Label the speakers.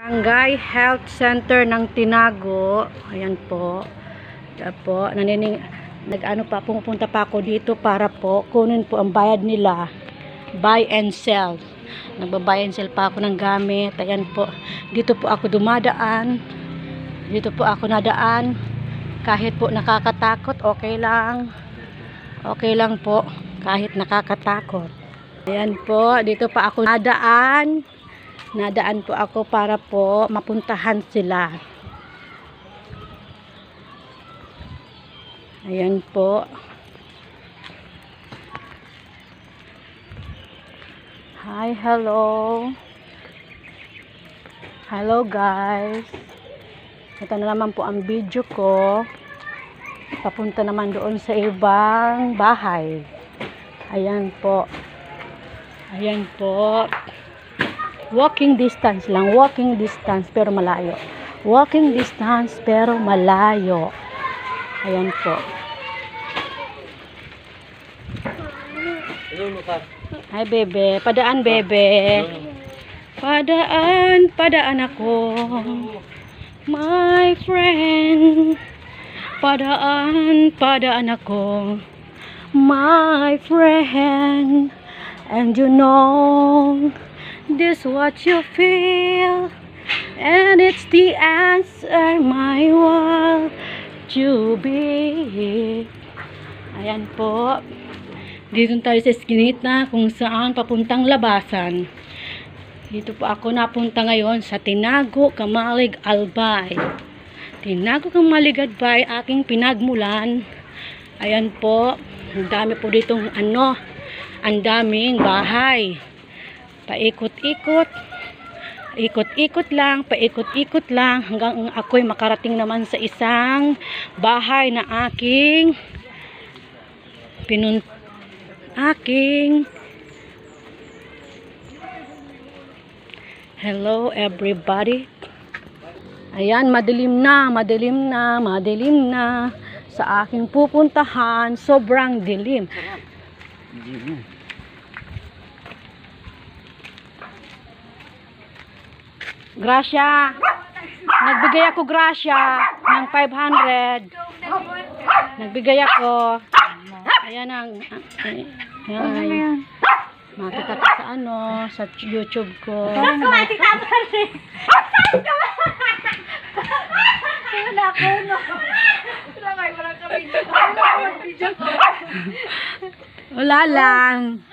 Speaker 1: Barangay Health Center ng Tinago. Ayan po. Pumupunta pa ako dito para po kunin po ang bayad nila. Buy and sell. Nagbabuy and sell pa ako ng gamit. Ayan po. Dito po ako dumadaan. Dito po ako nadaan. Kahit po nakakatakot, okay lang. Okay lang po. Kahit nakakatakot. Ayan po. Dito pa ako nadaan. Nadaan po ako para po mapuntahan sila. Ayan po. Hi, hello. Hello guys. Ito na naman po ang video ko. Papunta naman doon sa ibang bahay. Ayan po. Ayan po. Walking distance lang. Walking distance pero malayo. Walking distance pero malayo. Ayan po. Hi bebe. Padaan bebe. Padaan ako. My friend. Padaan ako. My friend. And you know this what you feel, and it's the answer my world to be. Ayan po. Dito tayo sa eskinita kung saan papuntang labasan. Dito po ako napunta ngayon sa Tinago, Kamalig, Albay. Tinago, Kamalig, Albay, aking pinagmulan. Ayan po. Ang dami po ditong ang daming bahay. Paikot-ikot lang hanggang ako'y makarating naman sa isang bahay na hello everybody. Ayan, madilim na sa aking pupuntahan. Sobrang dilim. Gracia. Nagbigay ako grasya ng 500. Nagbigay ako. Ayan ang ayan. Makita ka sa sa YouTube ko. Wala lang.